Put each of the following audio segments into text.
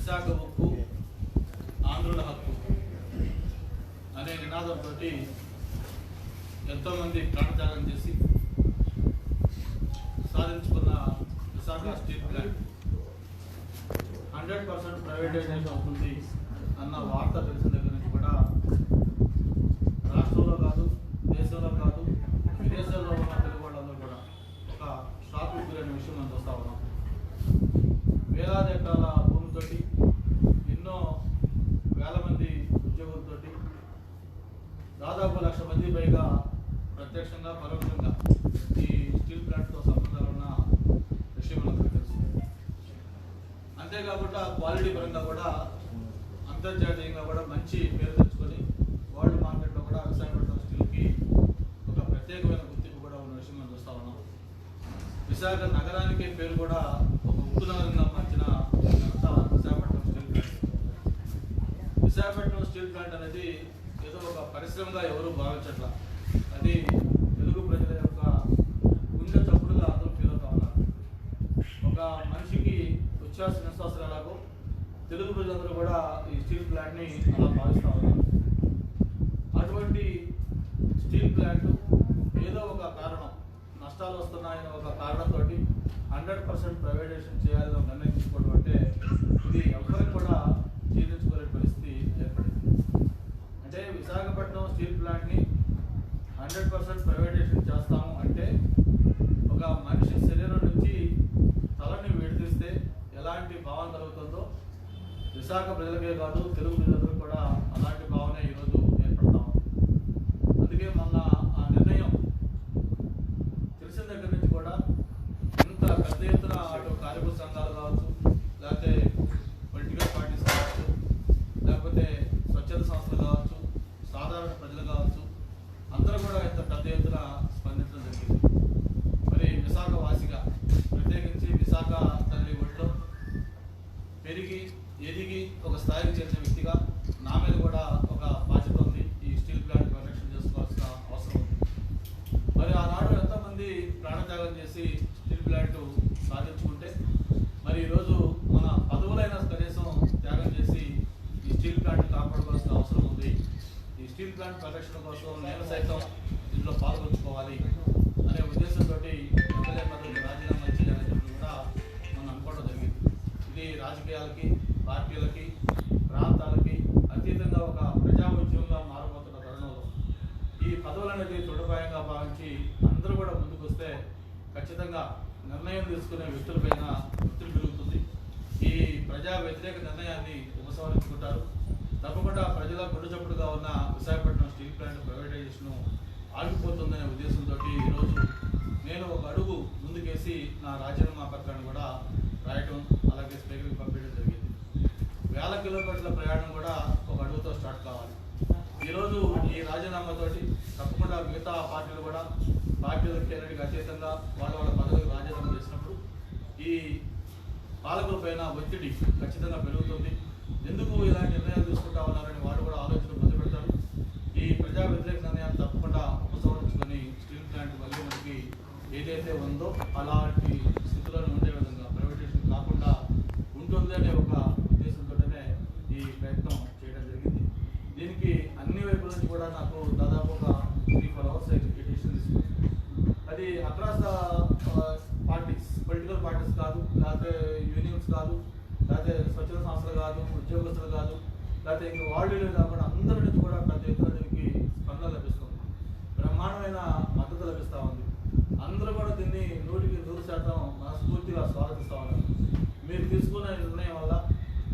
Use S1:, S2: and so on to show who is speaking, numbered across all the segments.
S1: విశాఖ ఉక్కు ఆంధ్రుల హక్కు అనే నినాదంతో ఎంతోమంది ప్రాణత్యాగం చేసి సాధించుకున్న విశాఖ స్టీల్ ప్లాంట్ 100% ప్రైవేటైజేషన్ అవుతుంది అన్న వార్త తెలిసిన దగ్గర నుంచి కూడా రాష్ట్రంలో కాదు, దేశంలో కాదు, విదేశాల్లో ఉన్న తెలుగు వాళ్ళందరూ కూడా ఒక షాక్ గురైన విషయం మనం చూస్తా ఉన్నాం. వేలాది ఎకరాల భూమితోటి ఎన్నో వేల మంది ఉద్యోగులతోటి దాదాపు 1,00,000 మంది పైగా ప్రత్యక్షంగా పరోక్షంగా ఈ స్టీల్ ప్లాంట్తో సంబంధాలు ఉన్న విషయం మనకు తెలుసు. అంతేకాకుండా క్వాలిటీ పరంగా కూడా అంతర్జాతీయంగా కూడా మంచి పేరు తెచ్చుకొని వరల్డ్ మార్కెట్లో కూడా విశాఖపట్నం స్టీల్కి ఒక ప్రత్యేకమైన గుర్తింపు కూడా ఉన్న విషయం మనం చూస్తా ఉన్నాం. విశాఖ నగరానికి పేరు కూడా ఒక ఉక్కు నగరంగా మార్చిన Visakhapatnam steel plant. Visakhapatnam steel plant అనేది ఏదో ఒక పరిశ్రమగా ఎవరు భావించట్లా. అది తెలుగు ప్రజల యొక్క గుండె చప్పుడుగా అందరూ ఫీల్ అవుతా ఉన్నారు. ఒక మనిషికి ఉచ్ఛ్వాస నిశ్వాసాలు ఎలాగో తెలుగు ప్రజలందరూ కూడా ఈ స్టీల్ ప్లాంట్ని అలా భావిస్తూ ఉన్నారు. అటువంటి స్టీల్ ప్లాంట్ ఏదో ఒక కారణం, నష్టాలు వస్తున్నాయని ఒక కారణంతో 100% ప్రైవేటైజేషన్ చేయాలని నిర్ణయం తీసుకోవడం అంటే ఇది ఎవరికి కూడా జీర్ణించుకోలే పరిస్థితి ఏర్పడింది. అంటే విశాఖపట్నం స్టీల్ ప్లాంట్ని 100% ప్రైవేటైజేషన్ చేస్తాము అంటే ఒక మనిషి శరీరం నుంచి తలని విడదీస్తే ఎలాంటి భావన కలుగుతుందో విశాఖ ప్రజలకే కాదు, తెలుగు ప్రజలందరూ కూడా అలాంటి భావన ఈరోజు ఏర్పడతాం. అందుకే మొన్న ఆ నిర్ణయం తెలిసిన దగ్గర నుంచి కూడా ఇంత పెద్ద ఎత్తున అటు కార్మిక సంఘాలు కావచ్చు, లేకపోతే పొలిటికల్ పార్టీస్ కావచ్చు, లేకపోతే స్వచ్ఛంద సంస్థలు కావచ్చు, సాధారణ ప్రజలు కావచ్చు, అందరూ కూడా ఇంత పెద్ద ఎత్తున స్పందించడం జరిగింది. మరి విశాఖ వాసిగా ప్రత్యేకించి విశాఖ తల్లి ఒడిలో పెరిగి ఎదిగి ఒక స్థాయికి చేరిన వ్యక్తిగా నా మీద కూడా ఒక బాధ్యత ఉంది. ఈ స్టీల్ ప్లాంట్ ప్రొటెక్షన్ చేసుకోవాల్సిన అవసరం ఉంది. మరి ఆనాడు ఎంతోమంది ప్రాణత్యాగం చేసి స్టీల్ ప్లాంట్ సాధించుకుంటే మరి ఈరోజు మన పదవులైన కనీసం త్యాగం చేసి ఈ స్టీల్ ప్లాంట్ కాపాడుకోవాల్సిన అవసరం ఉంది. ఈ స్టీల్ ప్లాంట్ ప్రొటెక్షన్ కోసం నేను సైతం దీంట్లో పాల్గొంచుకోవాలి అనే ఉద్దేశంతో ఎమ్మెల్యే పదవికి రాజీనామా చేయాలని చెప్పి కూడా మనం అనుకోవడం జరిగింది. ఇది రాజకీయాలకి, పార్టీలకి, ప్రాంతాలకి అతీతంగా ఒక ప్రజా ఉద్యమంగా మారబోతున్న తరుణంలో ఈ పదవులు అనేది తృఢపాయంగా భావించి అందరూ కూడా ముందుకు వస్తే ఖచ్చితంగా నిర్ణయం తీసుకునే వ్యక్తులపైన ఒత్తిడి పెరుగుతుంది. ఈ ప్రజా వ్యతిరేక నిర్ణయాన్ని ఉపసంహరించుకుంటారు. తప్పకుండా ప్రజల గుడ్డచప్పుడుగా ఉన్న విశాఖపట్నం స్టీల్ ప్లాంట్ ప్రైవేటైజేషన్ ఆగిపోతుందనే ఉద్దేశంతో ఈరోజు నేను ఒక అడుగు ముందుకేసి నా రాజీనామా పత్రాన్ని కూడా రాయటం, అలాగే స్పీకర్కి పంపించడం జరిగింది. వేల కిలోమీటర్ల ప్రయాణం కూడా ఒక అడుగుతో స్టార్ట్ కావాలి. ఈరోజు ఈ రాజీనామాతోటి తప్పకుండా మిగతా పార్టీలు కూడా పార్టీలకి అన్నిటికీ అతీతంగా వాళ్ళ పదవులకు రాజీనామా చేసినప్పుడు ఈ పాలకులపైన ఒత్తిడి ఖచ్చితంగా పెరుగుతుంది. ఎందుకు ఇలాంటి నిర్ణయాలు తీసుకుంటా ఉన్నారని వారు కూడా ఆలోచన మొదలు పెడతారు. ఈ ప్రజా వ్యతిరేక నిర్ణయాన్ని తప్పకుండా ఉపసంహరించుకొని స్టీల్ ప్లాంట్ మళ్ళీ మనకి ఏదైతే ఉందో అలాంటి స్థితిలోనే ఉండే విధంగా ప్రైవేటైజేషన్ కాకుండా ఉంటుంది అనే ఒక ఉద్దేశంతోనే ఈ ప్రయత్నం చేయడం జరిగింది. దీనికి అన్ని వైపుల నుంచి కూడా నాకు దాదాపు ఒక 3-4 hours ఎడ్యుకేషన్ తీసుకుంది. అది across the parties, political parties కాదు, లేకపోతే యూనియన్స్ కాదు, లేకపోతే స్వచ్ఛంద సంస్థలు కాదు, ఉద్యోగస్తులు కాదు, లేకపోతే ఇంక వాళ్ళు కాకుండా అందరి నుంచి కూడా పెద్ద ఎత్తున దీనికి స్పందన లభిస్తుంది. బ్రహ్మాండమైన మద్దతు లభిస్తూ ఉంది. అందరూ కూడా దీన్ని 100% మనస్ఫూర్తిగా స్వాగతిస్తూ ఉన్నారు. మీరు తీసుకున్న నిర్ణయం వల్ల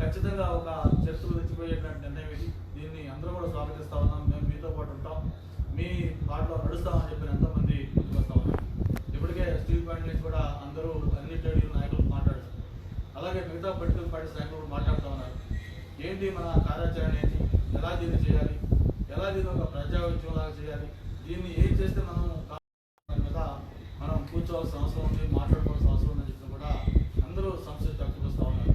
S1: ఖచ్చితంగా ఒక చర్చలు తెచ్చిపోయేటువంటి నిర్ణయం ఇది. దీన్ని అందరూ కూడా స్వాగతిస్తూ ఉన్నాం. మేము మీతో పాటు ఉంటాం, మీ పాటలో నడుస్తామని చెప్పిన ఎంతోమంది ముందుకు వస్తూ ఉన్నారు. ఇప్పటికే స్టీల్ ప్లాంట్ నుంచి కూడా అందరూ అన్ని ట్రేడ్ యూనియన్ నాయకులు మాట్లాడారు. అలాగే మిగతా పొలిటికల్ పార్టీస్ నాయకులు మాట్లాడుతూ ఉన్నారు. ఏంటి మన కార్యాచరణ ఏంటి, ఎలా దీన్ని చేయాలి, ఎలా దీన్ని ఒక ప్రజా ఉద్యమంలాగా చేయాలి, దీన్ని ఏం చేస్తే మనం మీద మనం కూర్చోవాల్సిన అవసరం ఉంది, మాట్లాడుకోవాల్సిన అవసరం ఉందని చెప్పి కూడా అందరూ సంస్కృతి వ్యక్తపరుస్తూ ఉన్నారు.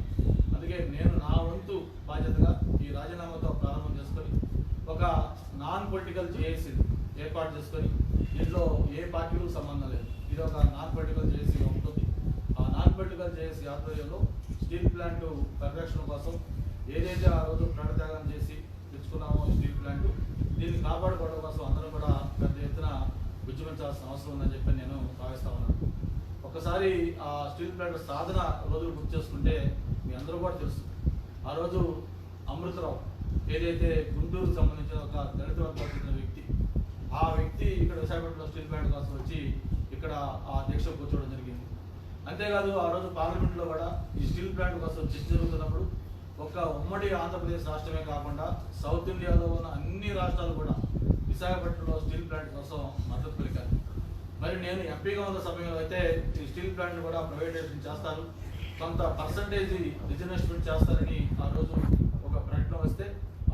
S1: అందుకే నేను నా వంతు బాధ్యతగా ఈ రాజీనామాతో ప్రారంభం చేసుకొని ఒక నాన్ పొలిటికల్ జేఏసీ ఏర్పాటు చేసుకొని దీంట్లో ఏ పార్టీలకు సంబంధం లేదు, ఇది ఒక నాన్ పొలిటికల్ జేఏసీ ఉంటుంది. ఆ నాన్ పొలిటికల్ జేఏసీ ఆధ్వర్యంలో స్టీల్ ప్లాంట్ పరిరక్షణ కోసం ఏదైతే ఆ రోజు ప్రాణత్యాగం చేసి తెచ్చుకున్నామో స్టీల్ ప్లాంట్ దీన్ని కాపాడుకోవడం కోసం అందరం కూడా పెద్ద ఎత్తున ఉద్యమించాల్సిన అవసరం ఉందని చెప్పి నేను భావిస్తా ఉన్నాను. ఒకసారి ఆ స్టీల్ ప్లాంట్ సాధన రోజులు గుర్తు చేసుకుంటే మీ అందరూ కూడా తెలుసు. ఆ రోజు అమృతరావు ఏదైతే గుంటూరుకు సంబంధించిన ఒక దళిత వర్గాలకు చెందిన వ్యక్తి, ఆ వ్యక్తి ఇక్కడ విశాఖపట్నంలో స్టీల్ ప్లాంట్ కోసం వచ్చి ఇక్కడ ఆ దీక్ష కూర్చోవడం జరిగింది. అంతేకాదు ఆ రోజు పార్లమెంట్లో కూడా ఈ స్టీల్ ప్లాంట్ కోసం చర్చ జరుగుతున్నప్పుడు ఒక ఉమ్మడి ఆంధ్రప్రదేశ్ రాష్ట్రమే కాకుండా సౌత్ ఇండియాలో ఉన్న అన్ని రాష్ట్రాలు కూడా విశాఖపట్నంలో స్టీల్ ప్లాంట్ కోసం మద్దతు పలికారు. మరి నేను ఎంపీగా ఉన్న సమయంలో అయితే ఈ స్టీల్ ప్లాంట్ కూడా ప్రైవేటైజేషన్ చేస్తారు, కొంత పర్సంటేజ్ రిజర్వేషన్ చేస్తారని ఆ రోజు ఒక ప్రకటన వస్తే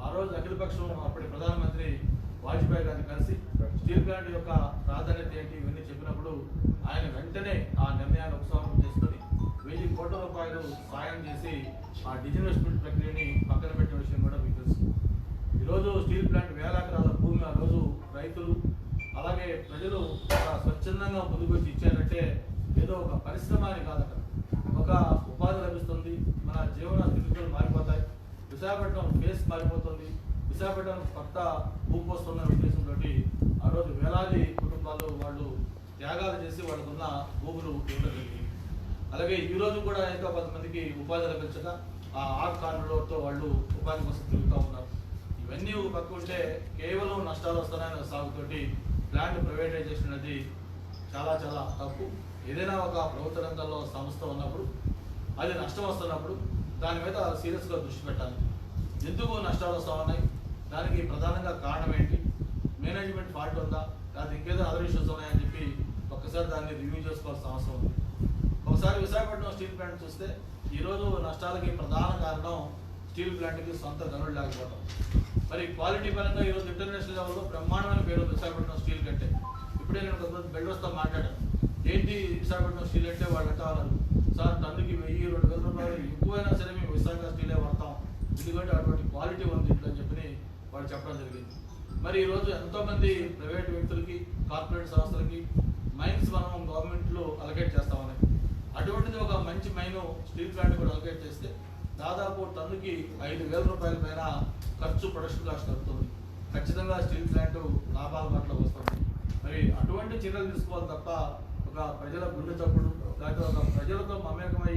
S1: ఆ రోజు అఖిలపక్షం అప్పటి ప్రధానమంత్రి వాజ్పేయి గారిని కలిసి స్టీల్ ప్లాంట్ యొక్క ప్రాధాన్యత ఏంటి ఇవన్నీ చెప్పినప్పుడు ఆయన వెంటనే ఆ నిర్ణయాన్ని ఉపసంహరణ చేసుకొని 1000 కోట్ల రూపాయలు సాయం చేసి ఆ డిజిన్వెస్ట్మెంట్ ప్రక్రియని పక్కన పెట్టే విషయం కూడా మీకు తెలుసు. ఈరోజు స్టీల్ ప్లాంట్ వేల ఎకరాల భూమి ఆ రోజు రైతులు అలాగే ప్రజలు స్వచ్ఛందంగా ముందుకు వచ్చి ఇచ్చారంటే ఏదో ఒక పరిశ్రమ అని కాదట, ఒక ఉపాధి లభిస్తుంది, మన జీవన స్థితిగతులు మారిపోతాయి, విశాఖపట్నం ఫేస్ మారిపోతుంది, విశాఖపట్నం కొత్త ఊపు వస్తున్న ఉద్దేశంతో ఆ రోజు వేలాది కుటుంబాలు వాళ్ళు త్యాగాలు చేసి వాళ్ళకున్న భూములు ఇవ్వడం జరిగింది. అలాగే ఈ రోజు కూడా ఎంతో కొంతమందికి ఉపాధి లభించక ఆ ఆర్ట్ కార్డులతో వాళ్ళు ఉపాధి కోసం తిరుగుతూ ఉన్నారు. ఇవన్నీ ఒక పక్క ఉంటే కేవలం నష్టాలు వస్తున్నాయని సాగుతోటి ప్లాంట్ ప్రైవేటైజేషన్ అనేది చాలా చాలా తప్పు. ఏదైనా ఒక ప్రభుత్వ రంగంలో సంస్థ ఉన్నప్పుడు అది నష్టం వస్తున్నప్పుడు దాని మీద సీరియస్గా దృష్టి పెట్టాలి. ఎందుకు నష్టాలు వస్తూ ఉన్నాయి, దానికి ప్రధానంగా కారణం ఏంటి, మేనేజ్మెంట్ ఫాల్ట్ ఉందా, లేదా ఇంకేదో అదర్ ఇష్యూస్ ఉన్నాయని చెప్పి ఒక్కసారి దాన్ని రివ్యూ చేసుకోవాల్సిన అవసరం ఉంది. ఒకసారి విశాఖపట్నం స్టీల్ ప్లాంట్ చూస్తే ఈరోజు నష్టాలకి ప్రధాన కారణం స్టీల్ ప్లాంట్కి సొంత గనులు లేకపోవడం. మరి క్వాలిటీ పరంగా ఈరోజు ఇంటర్నేషనల్ లెవెల్లో బ్రహ్మాండమైన పేరు విశాఖపట్నం స్టీల్ కంటే. ఇప్పుడే నేను కొంతమంది బిల్డర్స్తో మాట్లాడాను, ఏంటి విశాఖపట్నం స్టీల్ అంటే వాళ్ళు అంటారు, సార్ టన్నుకి 1000-2000 రూపాయలు ఎక్కువైనా సరే మేము విశాఖ స్టీలే వాడతాం, ఎందుకంటే అటువంటి క్వాలిటీ ఉంది ఇట్లా అని చెప్పి వాళ్ళు చెప్పడం జరిగింది. మరి ఈరోజు ఎంతోమంది ప్రైవేట్ వ్యక్తులకి కార్పొరేట్ సంస్థలకి మైన్స్ మనం గవర్నమెంట్లో అలొకేట్ చేస్తా ఉన్నాయి. అటువంటిది ఒక మంచి మైను స్టీల్ ప్లాంట్ కూడా అలొకేట్ చేస్తే దాదాపు టన్నుకి 5,000 రూపాయల పైన ఖర్చు ప్రొడక్షన్ కాస్ట్ అవుతుంది. ఖచ్చితంగా స్టీల్ ప్లాంట్ లాభాల పట్ల వస్తుంది. మరి అటువంటి చర్యలు తీసుకోవాలి తప్ప ఒక ప్రజల గుండె చప్పుడు లేకపోతే ఒక ప్రజలతో మమేకమై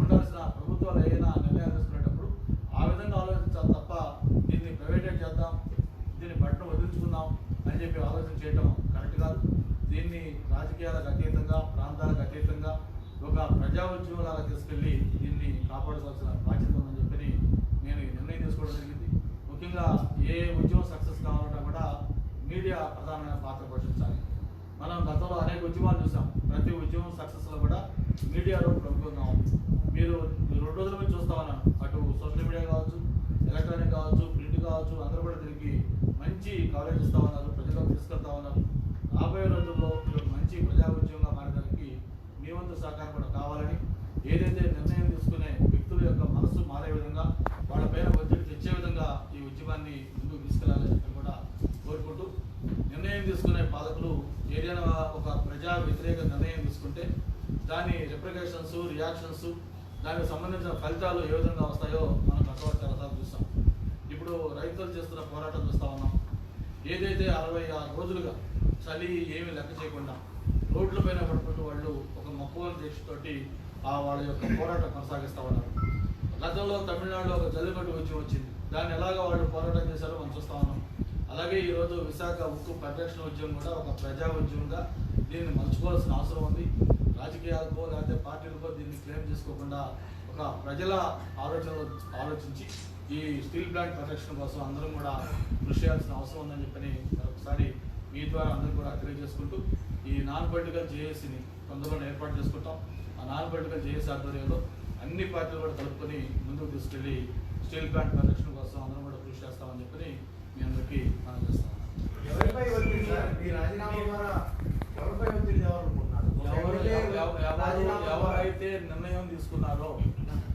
S1: ఉండాల్సిన ప్రభుత్వాలు ఏదైనా నిర్ణయాలు తీసుకునేటప్పుడు ఆ విధంగా ఆలోచించాలి తప్ప దీన్ని ప్రైవేటైజ్ చేద్దాం, దీన్ని బట్టను వదిలించుకుందాం అని చెప్పి ఆలోచన చేయడం కరెక్ట్ కాదు. దీన్ని రాజకీయాలకు అతీతంగా ప్రాంతాలకు అతీతంగా ఒక ప్రజా ఉద్యమాలకు తీసుకెళ్ళి దీన్ని కాపాడుకోవాల్సిన బాధ్యత ఉందని చెప్పి నేను ఈ నిర్ణయం తీసుకోవడం జరిగింది. ముఖ్యంగా ఏ ఉద్యమం సక్సెస్ కావాలన్నా కూడా మీడియా ప్రధానమైన పాత్ర పోషించాలి. మనం గతంలో అనేక ఉద్యమాలు చూసాం, ప్రతి ఉద్యమం సక్సెస్లో కూడా మీడియా రోల్ ప్రముఖంగా ఉంది. మీరు 2 రోజుల నుంచి చూస్తా ఉన్నాను, అటు సోషల్ మీడియా కావచ్చు, ఎలక్ట్రానిక్ కావచ్చు, ప్రింట్ కావచ్చు, అందరూ కూడా దీనికి మంచి కవరేజ్ ఇస్తూ ఉన్నారు, ప్రజలకు తీసుకెళ్తా ఉన్నారు. రాబోయే రోజుల్లో మంచి ప్రజా ఉద్యమంగా మారడానికి మీ వంతు సహకారం కూడా కావాలని, ఏదైతే నిర్ణయం తీసుకునే వ్యక్తుల యొక్క మనసు మారే విధంగా వాళ్ళపైన ఒత్తిడి తెచ్చే విధంగా ఈ ఉద్యమాన్ని ముందుకు తీసుకెళ్లాలని చెప్పి కూడా కోరుకుంటూ, నిర్ణయం తీసుకునే పాలకులు ఏదైనా ఒక ప్రజా వ్యతిరేక నిర్ణయం తీసుకుంటే దాని రిప్రికేషన్స్, రియాక్షన్స్, దానికి సంబంధించిన ఫలితాలు ఏ విధంగా వస్తాయో మనం గతంలో చాలాసార్లు చూస్తాం. ఇప్పుడు రైతులు చేస్తున్న పోరాటం చూస్తూ ఉన్నాం. ఏదైతే 66 రోజులుగా చలి ఏమీ లెక్క చేయకుండా రోడ్ల పైన పడుకుంటూ వాళ్ళు ఒక మక్కువ దీక్షతోటి వాళ్ళ యొక్క పోరాటం కొనసాగిస్తూ ఉన్నారు. గతంలో తమిళనాడులో ఒక జల్లికట్టు ఉద్యమం వచ్చింది, దాన్ని ఎలాగ వాళ్ళు పోరాటం చేశారో మనం చూస్తూ ఉన్నాం. అలాగే ఈరోజు విశాఖ ఉక్కు పరిరక్షణ ఉద్యమం కూడా ఒక ప్రజా ఉద్యమంగా దీన్ని మలుచుకోవాల్సిన అవసరం ఉంది. రాజకీయాలకో లేకపోతే పార్టీలకో దీన్ని క్లెయిమ్ చేసుకోకుండా ఒక ప్రజల ఆలోచించి ఈ స్టీల్ ప్లాంట్ పరిరక్షణ కోసం అందరం కూడా కృషి చేయాల్సిన అవసరం ఉందని చెప్పని మరొకసారి మీ ద్వారా అందరూ కూడా తెలియజేసుకుంటూ, ఈ నాన్ పొలిటికల్ జేఏసీని తొందరలో ఏర్పాటు చేసుకుంటాం. ఆ నాన్ పొలిటికల్ జేఏసీ ఆధ్వర్యంలో అన్ని పార్టీలు కూడా కలుపుకొని ముందుకు తీసుకెళ్ళి స్టీల్ ప్లాంట్ పరిరక్షణ కోసం అందరం కూడా కృషి చేస్తామని చెప్పి మీ అందరికీ మనం చేస్తాం.
S2: ఎవరిపై ఒత్తిడి సార్? ఈ రాజీనామా ద్వారా ఎవరిపై ఒత్తిడి తేవాలనుకుంటున్నారు?
S1: ఎవరైతే నిర్ణయం తీసుకున్నారో,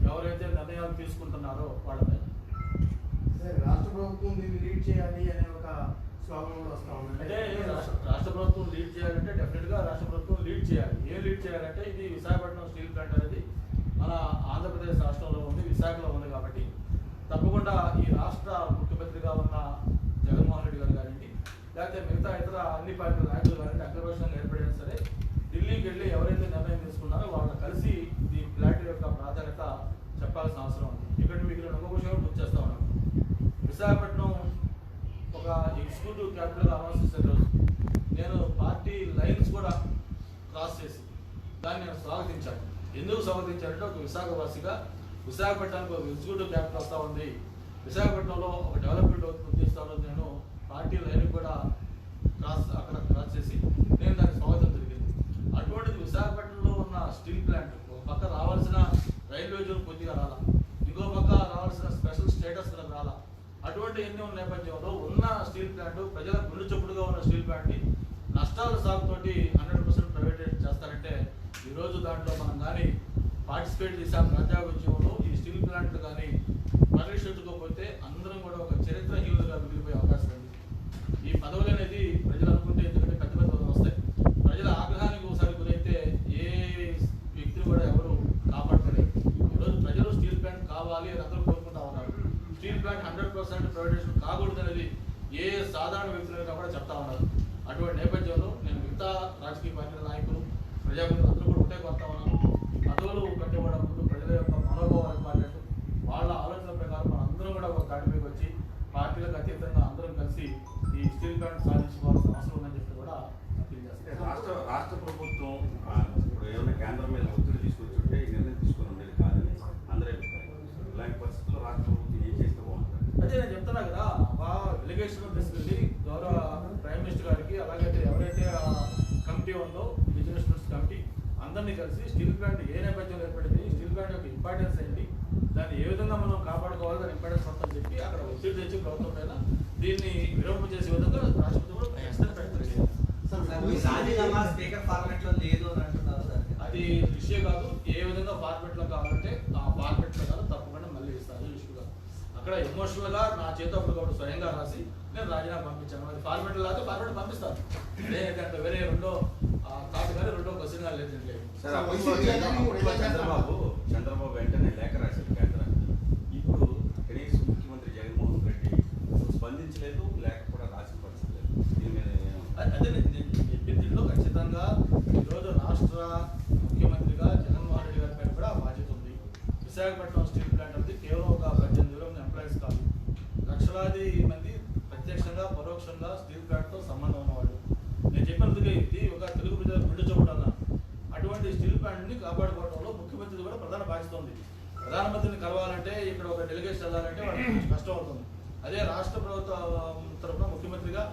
S1: ఎవరైతే నిర్ణయాలు తీసుకుంటున్నారో వాళ్ళపై
S2: రాష్ట్ర ప్రభుత్వం దీన్ని లీడ్ చేయాలి అనే ఒక స్లోగన్ కూడా వస్తా ఉంది.
S1: అంటే రాష్ట్ర ప్రభుత్వం లీడ్ చేయాలంటే డెఫినెట్గా రాష్ట్ర ప్రభుత్వం లీడ్ చేయాలి. ఏం లీడ్ చేయాలంటే ఇది విశాఖపట్నం స్టీల్ ప్లాంట్ అనేది మన ఆంధ్రప్రదేశ్ రాష్ట్రంలో తప్పకుండా ఈ రాష్ట్ర ముఖ్యమంత్రిగా ఉన్న జగన్మోహన్ రెడ్డి గారు కానివ్వండి, లేకపోతే మిగతా ఇతర అన్ని పార్టీల నాయకులు కానివ్వండి, అగ్రపక్షంగా ఏర్పడినా సరే ఢిల్లీకి వెళ్ళి ఎవరైతే నిర్ణయం తీసుకున్నారో వాళ్ళని కలిసి ఈ ఫ్లాట్ యొక్క ప్రాధాన్యత చెప్పాల్సిన అవసరం ఉంది. ఇక్కడ మీకు ఇంకొక విషయం గుర్తు చేస్తా ఉన్నాను. విశాఖపట్నం ఒక ఎగ్జిక్యూటివ్ క్యాపిటల్ అనౌన్స్ చేసిన రోజు నేను పార్టీ లైన్స్ కూడా క్రాస్ చేసి దాన్ని నేను స్వాగతించాను. ఎందుకు స్వాగతించానంటే ఒక విశాఖవాసిగా విశాఖపట్నానికి ఒక ఎగ్జిక్యూటివ్ క్యాపిటల్ వస్తూ ఉంది, విశాఖపట్నంలో ఒక డెవలప్మెంట్ ఉద్దేశిస్తాను. నేను పార్టీ లైన్ కూడా అక్కడ క్రాస్ చేసి నేను దానికి స్వాగతం జరిగింది. అటువంటిది విశాఖపట్నంలో ఉన్న స్టీల్ ప్లాంట్ ఒక పక్క రావాల్సిన రైల్వే జోన్ కొద్దిగా రాలా, ఇంకో పక్క రావాల్సిన స్పెషల్ స్టేటస్ రాలా. అటువంటి ఎన్ని ఉన్న నేపథ్యంలో ఉన్న స్టీల్ ప్లాంట్ ప్రజల గుండె చొప్పుడుగా ఉన్న స్టీల్ ప్లాంట్ని నష్టాల సాగుతోటి 100% ప్రైవేటైజ్ చేస్తారంటే ఈరోజు దాంట్లో మనం కానీ పార్టిసిపేట్ చేసాం. ప్రజాఉద్యమంలో ఈ స్టీల్ ప్లాంట్లు కానీ పరిరక్షించుకోకపోతే అందరం కూడా ఒక చరిత్రహీనులుగా మిగిలిపోయే అవకాశం ఉంది. ఈ పదవులు అనేది ప్రజలు అనుకుంటే ఎందుకంటే పెద్ద పెద్ద పదవులు వస్తాయి. ప్రజల ఆగ్రహానికి ఒకసారి గురైతే ఏ వ్యక్తిని కూడా ఎవరు కాపాడలేరు. ఈరోజు ప్రజలు స్టీల్ ప్లాంట్ కావాలి అని అందరూ కోరుకుంటా ఉన్నారు. స్టీల్ ప్లాంట్ 100% ప్రైవేటైజేషన్ కాకూడదు అనేది ఏ సాధారణ వ్యక్తులైనా కూడా చెప్తా ఉన్నారు. అటువంటి నేపథ్యంలో నేను మిగతా రాజకీయ పార్టీల నాయకులు ప్రజాప్రతినిధులు అందరూ కూడా ఒకటే కోరుతా ఉన్నాను. పదవులు కట్టేవాడ ముందు ప్రజల యొక్క మనోభావాలు మాట్లాడుతూ వాళ్ళ ఆలోచన ప్రకారం మన అందరం కూడా ఒక తాటిపైకి వచ్చి పార్టీలకు అతీతంగా అందరం కలిసి ఈ స్టీల్ ప్లాంట్ సాధించుకోవాల్సిన అవసరం ఉందని చెప్పి కూడా తెలియజేస్తాను.
S3: రాష్ట్ర ప్రభుత్వం ఇప్పుడు ఏమైనా కేంద్రం మీద ఒత్తిడి తీసుకొచ్చుంటే ఈ నిర్ణయం తీసుకొని ఉండేది కాదని అందరూ అభిప్రాయం. ఇలాంటి పరిస్థితుల్లో రాష్ట్ర ప్రభుత్వం ఏం చేస్తే బాగుంటుంది?
S1: అదే నేను చెప్తున్నా కదా, డెలిగేషన్ తీసుకెళ్ళి గౌరవ ప్రైమ్ మినిస్టర్ గారికి అలాగైతే ఎవరైతే కమిటీ ఉందో బిజినెస్ కమిటీ అందరినీ కలిసి స్టీల్ ప్లాంట్ ఏ నేపథ్యంలో ఏర్పడింది, స్టీల్ ప్లాంట్ యొక్క ఇంపార్టెన్స్ ఏంటి, దాన్ని ఏ విధంగా మనం కాపాడుకోవాలి, దాని ఇంపార్టెన్స్ మొత్తం చెప్పి అక్కడ ఒత్తిడి తెచ్చి ప్రభుత్వం పైన దీన్ని విరమణ చేసే విధంగా రాష్ట్రపతి కూడా ప్రయత్నం చేయాలి. అది ఇష్యూ కాదు. ఏ విధంగా ఫార్మెట్ లో కావాలంటే ఆ ఫార్మెట్ లో కాదు తప్పకుండా మళ్ళీ ఇస్తారు ఇష్యూగా. అక్కడ ఎమోషనల్ గా నా చేత అప్పుడు స్వయంగా రాసి నేను రాజీనామా పంపించాను. అది ఫార్మెట్ లాగా ఫార్మెట్ పంపిస్తాను. అదే వేరే రెండో కాదు కానీ రెండో క్వశ్చన్ గా లేదండి.
S3: చంద్రబాబు వెంటనే లేఖ రాశారు కేంద్రానికి. ఇప్పుడు కనీసం ముఖ్యమంత్రి జగన్మోహన్ రెడ్డి స్పందించలేదు, లేఖ కూడా రాసిన పరిస్థితి లేదు. దీని మీద
S1: అదే నేను చెప్పిన దీంట్లో ఖచ్చితంగా ఈరోజు రాష్ట్ర ముఖ్యమంత్రిగా జగన్మోహన్ రెడ్డి గారి పైన కూడా బాధ్యత ఉంది. విశాఖపట్నం స్టీల్ ప్లాంట్ అనేది కేవలం ఒక 18,000 ఎంప్లాయీస్ కాదు, లక్షలాది మంది ప్రత్యక్షంగా పరోక్షంగా స్టీల్ ప్లాంట్తో సంబంధం ఉన్నవాళ్ళు. నేను చెప్పినందుకే ఇది ఒక తెలుగు ప్రజలకు గుండె చొప్పుడు అన్నాను. అటువంటి స్టీల్ ప్లాంట్ని కాపాడుకోవడంలో ముఖ్యమంత్రి కూడా ప్రధాన బాధ్యత ఉంది. ప్రధానమంత్రిని కలవాలంటే ఇక్కడ ఒక డెలిగేషన్ వెళ్ళాలంటే వాళ్ళకి కష్టం అవుతుంది. అదే రాష్ట్ర ప్రభుత్వం తరఫున ముఖ్యమంత్రిగా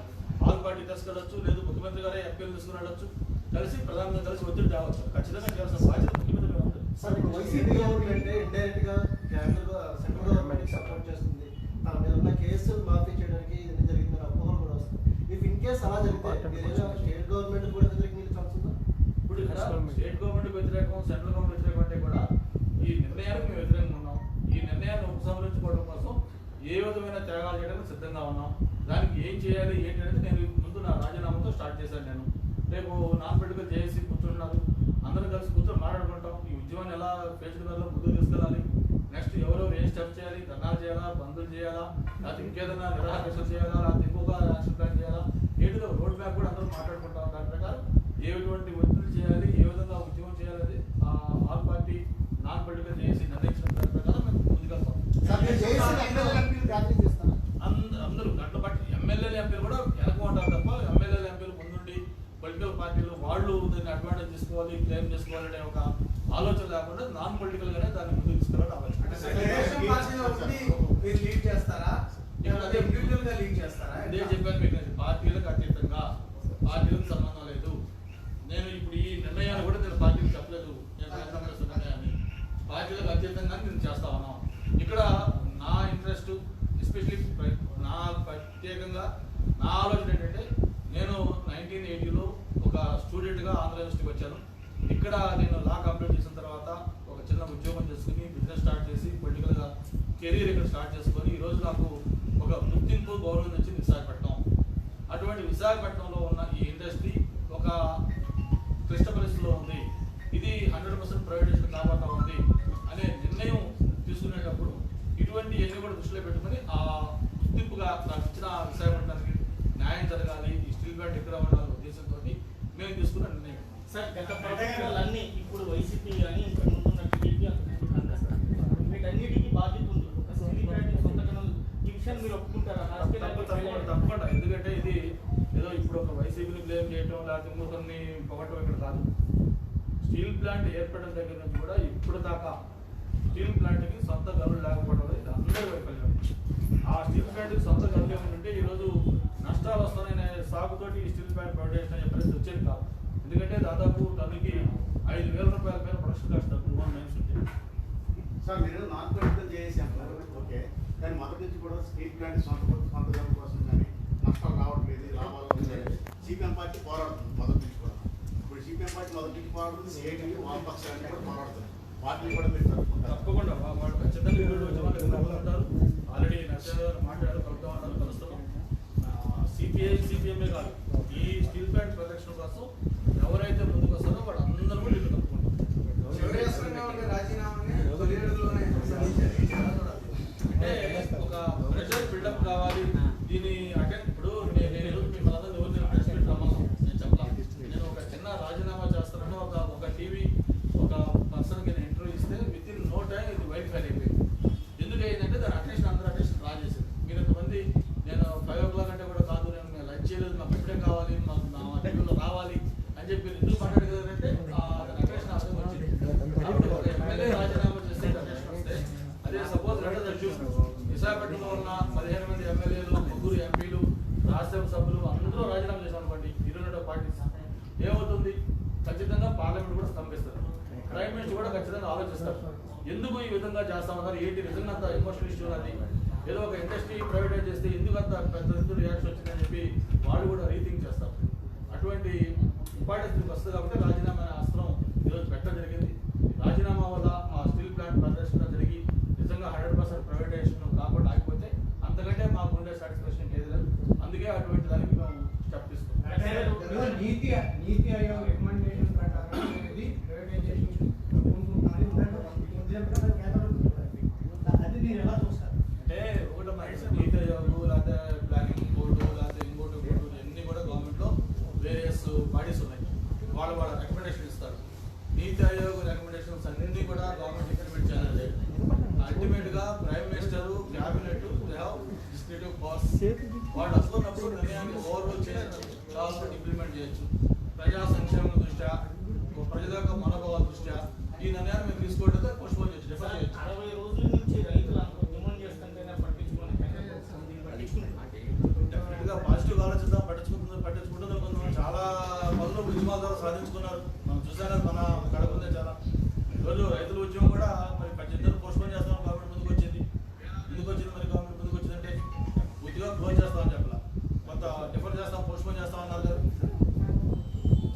S1: ఆల్ పార్టీ తీసుకెళ్ళొచ్చు, లేదు ముఖ్యమంత్రి గారే ఎంపీలు తీసుకుని వెళ్ళొచ్చు, కలిసి ప్రధానంగా కలిసి ఒత్తిడి తేవచ్చు. ఖచ్చితంగా చేయాల్సిన బాధ్యత ముఖ్యమంత్రి గారు ఉంటుంది.
S2: సార్ ఇప్పుడు వైసీపీ గవర్నమెంట్ ఇండైరెక్ట్ గా సెంట్రల్ గవర్నమెంట్ సపోర్ట్ చేస్తుంది. తన మీద ఉన్న కేసులు మాఫీ చేయడానికి ఇది జరిగిందని అపోహలు కూడా వస్తుంది. ఇఫ్ ఇన్ కేసు అలా జరిగితే స్టేట్ గవర్నమెంట్ కూడా వ్యతిరేకంగా ఛాన్స్ ఉందా?
S1: ఇప్పుడు ఇక్కడ స్టేట్ గవర్నమెంట్ వ్యతిరేకం, సెంట్రల్ గవర్నమెంట్ వ్యతిరేకం అంటే కూడా ఈ నిర్ణయానికి మేము వ్యతిరేకంగా ఉన్నాం. ఈ నిర్ణయాన్ని ఉపసంహరించుకోవడం కోసం ఏ విధమైన త్యాగాలు చేయడానికి సిద్ధంగా ఉన్నాం. దానికి ఏం చేయాలి ఏంటి అనేది నేను ముందు నా రాజీనామాతో స్టార్ట్ చేశాను. నేను రేపు నాన్ పొలిటికల్ జేఏసీ కూర్చుంటున్నారు, అందరూ కలిసి కూర్చొని మాట్లాడుకుంటాం. ఈ ఉద్యమాన్ని ఎలా పేర్చుకున్నారో ముందుకు తీసుకెళ్ళాలి, నెక్స్ట్ ఎవరెవరు ఏం స్టెప్ చేయాలి, ధర్నాలు చేయాలా, బంధులు చేయాలా, లేకపోతే ఇంకేదైనా నిరాకరణ చేయాలా, లేకపోతే ఇంకొక యాక్షన్ ప్లాన్ చేయాలా, ఏంటిదో రోడ్ మ్యాప్ కూడా అందరూ మాట్లాడుకుంటాం. దాని ప్రకారం ఏటువంటి ఒత్తిడి చేయాలి, ఏ విధంగా ఉద్యమం చేయాలి all party non political JAC నిర్ణయించిన దాని ప్రకారం మేము ముందుకెళ్తాం. అందరూ గంటల బట్టి ఎమ్మెల్యేలు ఎంపీలు కూడా వెనక ఉంటారు తప్ప ఎమ్మెల్యేలు ఎంపీలు ముందుండి పొలిటికల్ పార్టీలు వాళ్ళు దాన్ని అడ్వాంటేజ్ తీసుకోవాలి, క్లెయిమ్ చేసుకోవాలనే ఒక ఆలోచన లేకుండా నాన్ పొలిటికల్ గానే దాన్ని ముందుకు తీసుకురావడం ఆలోచన. ఇదే చెప్పాను మీకు, పార్టీలకు అతీతంగా, పార్టీలకు సంబంధం లేదు. నేను ఇప్పుడు ఈ నిర్ణయాన్ని కూడా నేను పార్టీకి చెప్పలేదు. నేను నిర్ణయాన్ని పార్టీలకు అతీతంగా నేను చేస్తా ఉన్నాను. ఇక్కడ నా ఇంట్రెస్ట్ ఎస్పెషలీ నా ప్రత్యేకంగా నా ఆలోచన ఏంటంటే, నేను 1980లో ఒక స్టూడెంట్గా ఆంధ్ర యూనివర్సిటీకి వచ్చాను. ఇక్కడ నేను లా కంప్లీట్ చేసిన తర్వాత ఒక చిన్న ఉద్యోగం చేసుకుని బిజినెస్ స్టార్ట్ చేసి పొలిటికల్గా కెరీర్ ఇక్కడ స్టార్ట్ చేసుకొని ఈరోజు నాకు ఒక గుర్తింపు గౌరవం వచ్చింది విశాఖపట్నం. అటువంటి విశాఖపట్నంలో ఉన్న ఈ ఇండస్ట్రీ ఒక క్లిష్ట పరిస్థితిలో ఉంది. ఇది 100% ప్రైవేటైజేషన్ కాబోతా ఉంది అనే నిర్ణయం తీసుకునేటప్పుడు ఇటువంటి ఇవన్నీ కూడా దృష్టిలో పెట్టుకుని ఆ గుర్తింపుగా నాకు ఇచ్చిన విశాఖపట్నానికి న్యాయం జరగాలి, ఈ స్టీల్ ప్లాంట్ ఎక్కడ ఉండాలనే ఉద్దేశంతో మేము తీసుకున్న నిర్ణయం.
S4: సార్ గత ప్రభుత్వాలన్నీ ఇప్పుడు వైసీపీ కానీ ఇంకా ముందున్న టీడీపీ వీటన్నిటికీ బాధ్యత ఉంది. ఒక స్టీల్ ప్లాంట్ సొంతగా ఈ విషయాన్ని మీరు ఒప్పుకుంటారా?
S1: తప్పకుండా. ఎందుకంటే ఇది ఏదో ఇప్పుడు ఒక వైసీపీని బ్లేమ్ చేయటం లేకపోతే ఇంకొకరిని పొగట్టడం ఇక్కడ కాదు. స్టీల్ ప్లాంట్ ఏర్పడిన దగ్గర నుంచి కూడా ఇప్పుడు దాకా స్టీల్ ప్లాంట్కి సొంత గనులు లేకపోవడం అనేది అందరూ వైఫల్యం. ఆ స్టీల్ ప్లాంట్కి సొంత గనులు ఏమంటే ఈరోజు నష్టాలు వస్తాయనే సాగుతోటి ఈ స్టీల్ ప్లాంట్ ప్రొడక్షన్ అయ్యే పరిస్థితి వచ్చేది కాదు. ఎందుకంటే దాదాపు టన్నుకి 5,000 రూపాయల పైన ప్రొడక్షన్ కాస్ట్ మైన్స్ ఉంటాయి.
S5: సార్ మీరు నాన్ పొలిటికల్ చేసి అంటారు, ఓకే, కానీ మొదటి నుంచి కూడా స్టీల్ ప్లాంట్ సొంత గనుల కోసం కానీ నష్టాలు రావట్లేదు, లాభాలు ఉన్నాయి. సిపిఎం పార్టీ పోరాడుతుంది మొదటి నుంచి కూడా. ఇప్పుడు సిపిఎం పార్టీ మొదటి నుంచి పోరాడుతుంది, సిఐటి వామపక్షాన్ని కూడా పోరాడుతుంది. వాటిని కూడా మీరు జరుపుకుంటారు.
S1: తప్పకుండా వాళ్ళు ఖచ్చితంగా ఉంటారు. ఆల్రెడీ నర్సరావు మాట్లాడారు, కలుపుతా ఉన్నారు, కలుస్తున్నాం. సిపిఎంఏ కాదు, ఈ స్టీల్ ప్లాంట్ ప్రొటెక్షన్ కోసం ఎవరైతే ముందుకు వస్తారో వాళ్ళు అందరూ కూడా ఇల్లు తప్పుకుంటారు. అంటే ఒక ప్రెషర్ బిల్డప్ కావాలి. దీని అంటే ఇప్పుడు నేను మిమ్మల్ని ఎవరిని ప్రెస్ మీట్ రమ్మను నేను చెప్పాను. నేను ఒక చిన్న రాజీనామా చేస్తానని ఒక టీవీ ఒక పర్సన్కి నేను ఇంటర్వ్యూ ఇస్తే విత్ ఇన్ నో టైం ఇది వైట్ ఫైల్ అయిపోయింది. ఎందుకు అయిందంటే దాని అటెన్షన్ అందరూ అటెన్షన్ డ్రా చేసింది. మీరు ఇంతమంది నేను 5 o'clock అంటే కూడా కాదు, నేను లంచ్ చేయలేదు, మాకు ఇప్పుడే కావాలి, మాకు నా టీవీలో రావాలి అని చెప్పి ఎందుకు మాట్లాడగలరంటే అటెన్షన్ అర్థం వచ్చింది. అప్పుడు ఒక ఎమ్మెల్యే రాజీనామా చేస్తే అటెన్షన్ వస్తే అదే సపోజ్ విశాఖపట్నంలో ఉన్న 15 మంది ఎమ్మెల్యేలు, 3 ఎంపీలు, రాజ్యసభ సభ్యులు అందరూ రాజీనామా చేశారు అనుకోండి, 22 పార్టీస్ ఏమవుతుంది? ఖచ్చితంగా పార్లమెంట్ కూడా స్తంభిస్తారు. ప్రైమ్ మినిస్టర్ కూడా ఖచ్చితంగా ఆలోచిస్తారు, ఎందుకు ఈ విధంగా చేస్తామన్నారు, ఏంటి నిజంగా అంత ఎమోషనల్ ఇష్యూ అది, ఏదో ఒక ఇండస్ట్రీ ప్రైవేటైజ్ చేస్తే ఎందుకు అంత పెద్ద రియాక్షన్ వచ్చిందని చెప్పి వాళ్ళు కూడా రీథింక్ చేస్తారు. అటువంటి ఇంపార్టెన్స్ వస్తుంది కాబట్టి రాజీనామా అస్త్రం ఈరోజు పెట్టడం జరిగింది. రాజీనామా వల్ల ఆ స్టీల్ ప్లాంట్ ప్రదర్శన జరిగి నిజంగా 100% ప్రైవేటైజేషన్ కాకుండా ఆగిపోతే అంతకంటే మాకు ఉండే సాటిస్ఫాక్షన్ ఏది లేదు. అందుకే అటువంటి దానికి మేము స్టెప్ తీసుకుంటాం.
S6: నీతి ఆయోగ్ రికమెండేషన్ ప్రకారం అనేది ప్రైవేటైజేషన్ అది మీరు ఎలా చూస్తారు?
S1: అంటే ఒకటి నీతి ఆయోగ్ లేకపోతే ప్లానింగ్ బోర్డు లేకపోతే ఇంకోటి బోర్డు ఇవన్నీ కూడా గవర్నమెంట్లో వేరియస్ బాడీస్ ఉన్నాయి. వాళ్ళ రికమెండేషన్ ఇస్తారు. నీతి ఆయోగ్ రికమెండేషన్స్ అన్ని కూడా గవర్నమెంట్ ఇంప్లిమెంట్ చేయాలి. అల్టిమేట్గా prime minister, cabinet they have discretive powers. వాళ్ళు అనుకున్నప్పుడు నిర్ణయాన్ని ఓవర్రూల్ చేయొచ్చు, గవర్నమెంట్ ఇంప్లిమెంట్ చేయొచ్చు. ప్రజా సంక్షేమం దృష్ట్యా, ప్రజల యొక్క మనోభావాల దృష్ట్యా ఈ నిర్ణయాన్ని మేము తీసుకోవడంతో పోస్ట్పోన్ చేయొచ్చు, డిఫర్ చేయొచ్చు.
S4: 60 రోజుల నుంచి రైతులు డిమాండ్ చేస్తుంటేనే పట్టించుకోవాలి.
S1: డెఫినెట్గా పాజిటివ్ ఆలోచిద్దాం, పట్టించుకుంటుందో కొంతమంది చాలా పనులు ఉద్యమాల ద్వారా సాధించుకున్నారు. మనం చూసాం కదా, మన కడప ఉందే చాలా. ఈరోజు రైతుల ఉద్యమం కూడా మరి ఖచ్చితంగా పోస్ట్పోన్ చేస్తాం, గవర్నమెంట్ ముందుకు వచ్చింది. ఎందుకు వచ్చింది మరి గవర్నమెంట్ ముందుకు వచ్చిందంటే పూర్తిగా క్లోజ్ చేస్తామని చెప్పాల, కొంత డిఫర్ చేస్తాం, పోస్ట్పోన్ చేస్తాం అన్నారు కదా.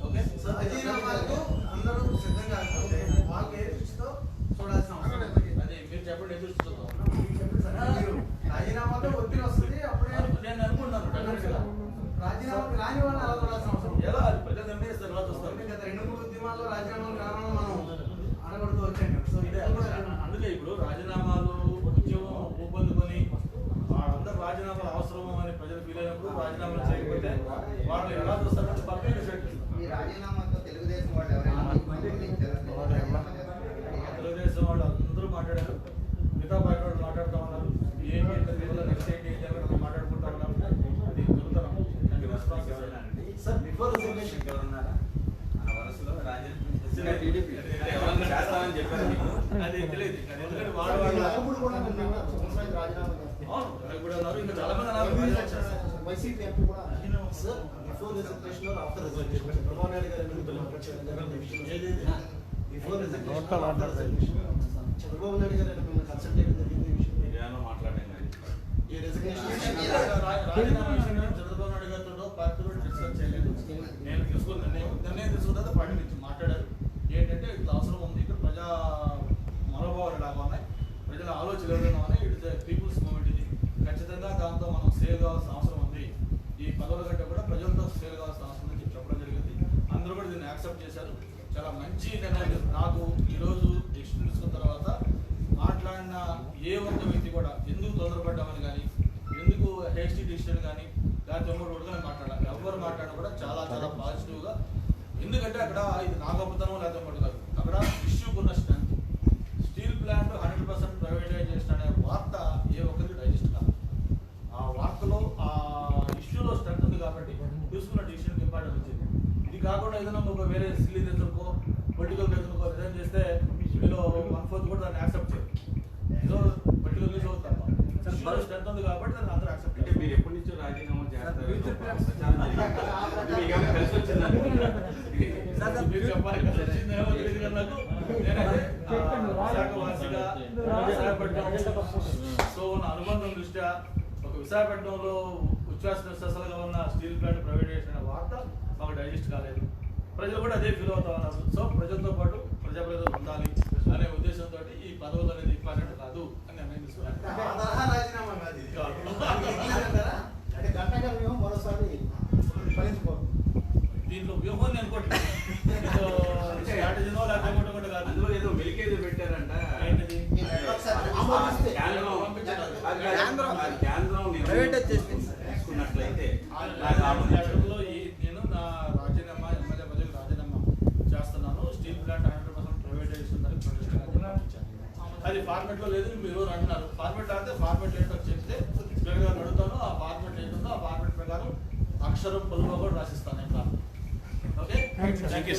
S1: ఓకే
S2: సార్, రాజీనామాలకు అందరూ సిద్ధంగా అయిపోతే వాళ్ళకి ఏ దృష్టితో చూడాల్సిన అవసరం లేదు.
S1: అది మీరు చెప్పండి, ఎదురు చూస్తాం.
S2: మీరు రాజీనామాతో ఒత్తిడి వస్తుంది, అప్పుడే
S1: నేను అనుకుంటున్నాను డెఫినెట్గా
S2: రాజీనామాకు రాని వాళ్ళని అలా చూడాల్సిన అవసరం లేదు.
S1: ఎలా అది ప్రజలు నిర్ణయిస్తారు, ఎలా చూస్తారు.
S2: గత 2-3 ఉద్యమాల్లో రాజీనామాలు కారణం మనం అడగడుతూ వచ్చాం కదా. సో ఇదే కూడా
S1: అందుకే ఇప్పుడు రాజీనామాలు ఉద్యమం ఊపందుకొని వాళ్ళందరూ రాజీనామాలు అవసరం అని ప్రజలు ఫీల్ అయినప్పుడు రాజీనామాలు చేయకపోతే వాళ్ళు ఎలా చూస్తారంటే పబ్లిక్ డిసైడ్ చేస్తారు.
S7: ఈ రాజీనామాతో తెలుగుదేశం వాళ్ళు ఎవరైనా
S1: తెలుగుదేశం వాళ్ళు అందరూ మాట్లాడారు, మిగతా పార్టీ వాళ్ళు మాట్లాడుతూ ఉన్నారు. ఏంటి నెక్స్ట్ ఏంటి అని మాట్లాడుకుంటా ఉన్నారు. అది జరుగుతున్నాం.
S2: సార్ బిఫోర్ రిజర్వేషన్
S3: ఎవరున్నారా మన వరుసలో రాజీనామా చేస్తామని చెప్పారు మీకు?
S1: అది తెలియదు. ఎందుకంటే
S2: అప్పుడు కూడా రాజీనామా
S1: అవును ఇప్పుడు అన్నారు, ఇంకా చాలా మంది అన్నారు.
S2: వైసీపీ ఎంపీ కూడా sir before reservation or after reservation Chandrababu Naidu గారు బిఫోర్ రిజర్వేషన్ చంద్రబాబు నాయుడు గారు మిమ్మల్ని కన్సల్ట్ చేయడం జరిగింది ఈ విషయం.
S3: మీరేమో మాట్లాడండి.
S2: ఈ రిజర్వేషన్
S1: రాజీనామా విషయంలో చంద్రబాబు నాయుడు గారితో పార్టీలో డిస్కస్ చేయలేదు. నేను తీసుకున్న నిర్ణయం తీసుకున్న తర్వాత పార్టీ నుంచి మాట్లాడారు. ఏంటంటే ఇట్లా అవసరం ఉంది, ఇక్కడ ప్రజా మనోభావాలు ఎలాగా ఉన్నాయి, ప్రజల ఆలోచనలు ఎవరైనా ఉన్నాయి, ఇట్ ఇస్ పీపుల్స్ మూవ్మెంట్. ఇది ఖచ్చితంగా దాంతో మనం సేవ్ కావాల్సిన అవసరం ఉంది. ఈ పదవుల కంటే కూడా ప్రజలతో సేవ్ కావాల్సిన అవసరం ఉందని చెప్పడం జరిగింది. అందరూ కూడా దీన్ని యాక్సెప్ట్ చేశారు. చాలా మంచి నిర్ణయం. నాకు ఈరోజు డెసిషన్ తీసుకున్న తర్వాత మాట్లాడిన నిన్న ఏ ఒక్క వ్యక్తి కూడా ఎందుకు తొందరపడ్డామని కానీ ఎందుకు హేస్టీ డిసిషన్ కానీ లేకపోతే ఉడకని మాట్లాడాలి ఎవరు మాట్లాడినా కూడా చాలా చాలా పాజిటివ్గా. ఎందుకంటే అక్కడ ఇది నా గొప్పతనం లేకపోతే ఒకటి కాదు, అక్కడ ఇష్యూకున్న స్ట్రెంత్. స్టీల్ ప్లాంట్ 100% ప్రైవేటైజేషన్ అనే వార్త ఏ ఒక్కరికి డైజెస్ట్ కాదు. ఆ వార్తలో ఆ ఇష్యూలో స్ట్రెంత్ ఉంది కాబట్టి తీసుకున్న డిసిషన్కి ఇంపార్టెంట్ వచ్చింది. ఇది కాకుండా ఏదైనా ఒక వేరే సిల్లీ రీజన్కో పొలిటికల్ రీజన్కో రిజైన్ చేస్తే మీలో 1/4 కూడా దాన్ని యాక్సెప్ట్ చేయరు. ఏదో పొలిటికల్ రీజన్ అవుతారు, ఇష్యూలో స్ట్రెంత్ ఉంది కాబట్టి దాన్ని అందరూ యాక్సెప్ట్
S3: అంటే మీరు ఎప్పటి నుంచో రాజీనామా చేస్తారు ప్రచారం జరిగింది. మీకు ఏమైనా కలిసి వచ్చిందండి?
S1: మీరు చెప్పాలి కదా, వచ్చిందేమో తెలియదు కదా నాకు. నేనైతే విశాఖవాసిగా విశాఖపట్నం సో నా అనుబంధం దృష్ట్యా ఒక విశాఖపట్నంలో ఉచ్ఛ్వాస నిశ్వాసాలుగా ఉన్న స్టీల్ ప్లాంట్ ప్రైవేటైజేషన్ అనే వార్త మాకు డైజెస్ట్ కాలేదు. ప్రజలు కూడా అదే ఫీల్ అవుతా ఉన్నారు. సో ప్రజలతో పాటు ప్రజాప్రతినిధులు ఉండాలి అనే ఉద్దేశంతో ఈ పదవులు అనేది ఇంపార్టెంట్ కాదు అని నిర్ణయం తీసుకున్నాను.
S5: రాజీనామా కాదు ఇది.
S2: అంటే గంటగా మేము మరోసారి ఫలించుకోవాలి.
S1: దీంట్లో వ్యూహం నేను అనుకోవట్లేదు, స్ట్రాటజీనో లేకపోతే కూడా కాదు.
S3: అందులో ఏదో మెలికేదో పెట్టారంట.
S1: ఏంటిది?
S2: ఆమోదిస్తే
S3: కేంద్రం
S7: ప్రైవేటైజ్ చేస్తుంది.
S3: తీసుకున్నట్లయితే
S1: లెటర్లో నేను నా రాజీనామా ఎమ్మెల్యే పదవికి రాజీనామా చేస్తున్నాను, స్టీల్ ప్లాంట్ 100% ప్రైవేటైజేషన్ దానికి పంపించాను. అది ఫార్మెట్లో లేదు, మీరు అంటున్నారు. ఫార్మెట్ అయితే ఫార్మెట్ ఏంటో చెప్తే స్పీకర్ గారు అడుగుతాను, ఆ ఫార్మెట్ ఏంటో ఆ ఫార్మెట్ ప్రకారం అక్షరం పొలుగా కూడా రాసిస్తాను. ఇంకా ఓకే, థ్యాంక్ యూ.